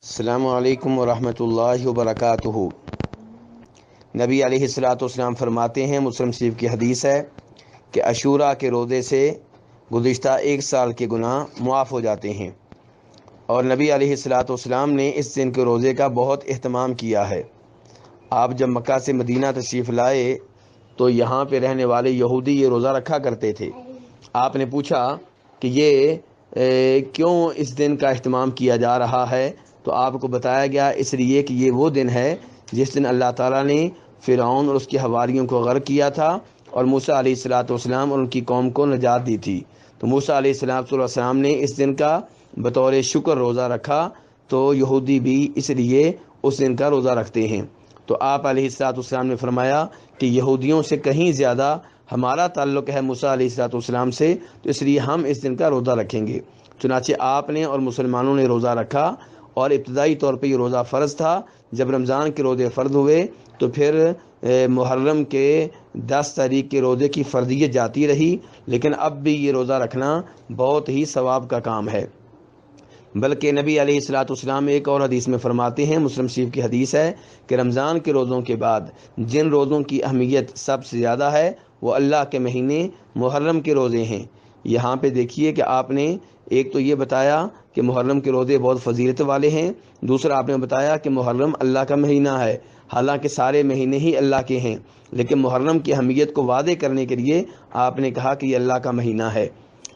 السلام علیکم ورحمۃ اللہ وبرکاتہ۔ نبی علیہ الصلاۃ والسلام فرماتے ہیں، مسلم شریف کی حدیث ہے کہ عاشورہ کے روزے سے گزشتہ ایک سال کے گناہ معاف ہو جاتے ہیں، اور نبی علیہ الصلاۃ والسلام نے اس دن کے روزے کا بہت اہتمام کیا ہے۔ آپ جب مکہ سے مدینہ تشریف لائے تو یہاں پہ رہنے والے یہودی یہ روزہ رکھا کرتے تھے۔ آپ نے پوچھا کہ یہ کیوں اس دن کا اہتمام کیا جا رہا ہے، تو آپ کو بتایا گیا اس لیے کہ یہ وہ دن ہے جس دن اللہ تعالیٰ نے فرعون اور اس کے حواریوں کو غرق کیا تھا اور موسیٰ علیہ الصلاۃ والسلام اور ان کی قوم کو نجات دی تھی۔ تو موسیٰ علیہ الصلاۃ والسلام نے اس دن کا بطور شکر روزہ رکھا، تو یہودی بھی اس لیے اس دن کا روزہ رکھتے ہیں۔ تو آپ علیہ الصلاۃ والسلام نے فرمایا کہ یہودیوں سے کہیں زیادہ ہمارا تعلق ہے موسیٰ علیہ الصلاۃ والسلام سے، تو اس لیے ہم اس دن کا روزہ رکھیں گے۔ چنانچہ آپ نے اور مسلمانوں نے روزہ رکھا، اور ابتدائی طور پہ یہ روزہ فرض تھا۔ جب رمضان کے روزے فرض ہوئے تو پھر محرم کے 10 تاریخ کے روزے کی فرضیت جاتی رہی، لیکن اب بھی یہ روزہ رکھنا بہت ہی ثواب کا کام ہے۔ بلکہ نبی علیہ الصلاۃ والسلام ایک اور حدیث میں فرماتے ہیں، مسلم شریف کی حدیث ہے کہ رمضان کے روزوں کے بعد جن روزوں کی اہمیت سب سے زیادہ ہے وہ اللہ کے مہینے محرم کے روزے ہیں۔ یہاں پہ دیکھیے کہ آپ نے ایک تو یہ بتایا کہ محرم کے روزے بہت فضیلت والے ہیں، دوسرا آپ نے بتایا کہ محرم اللہ کا مہینہ ہے، حالانکہ سارے مہینے ہی اللہ کے ہیں، لیکن محرم کی اہمیت کو واضح کرنے کے لیے آپ نے کہا کہ یہ اللہ کا مہینہ ہے۔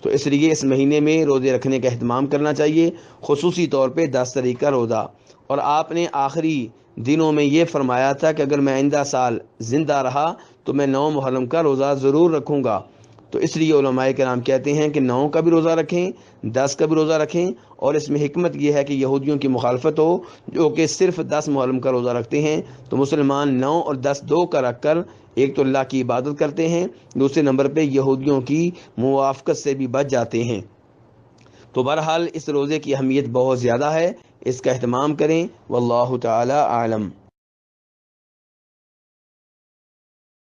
تو اس لیے اس مہینے میں روزے رکھنے کا اہتمام کرنا چاہیے، خصوصی طور پہ 10 تاریخ کا روزہ۔ اور آپ نے آخری دنوں میں یہ فرمایا تھا کہ اگر میں آئندہ سال زندہ رہا تو میں 9 محرم کا روزہ ضرور رکھوں گا۔ تو اس لیے علماء کرام کہتے ہیں کہ 9 کا بھی روزہ رکھیں، 10 کا بھی روزہ رکھیں، اور اس میں حکمت یہ ہے کہ یہودیوں کی مخالفت ہو جو کہ صرف 10 محرم کا روزہ رکھتے ہیں، تو مسلمان 9 اور 10 دو کا رکھ کر ایک تو اللہ کی عبادت کرتے ہیں، دوسرے نمبر پہ یہودیوں کی موافقت سے بھی بچ جاتے ہیں۔ تو بہرحال اس روزے کی اہمیت بہت زیادہ ہے، اس کا اہتمام کریں۔ واللہ تعالی عالم۔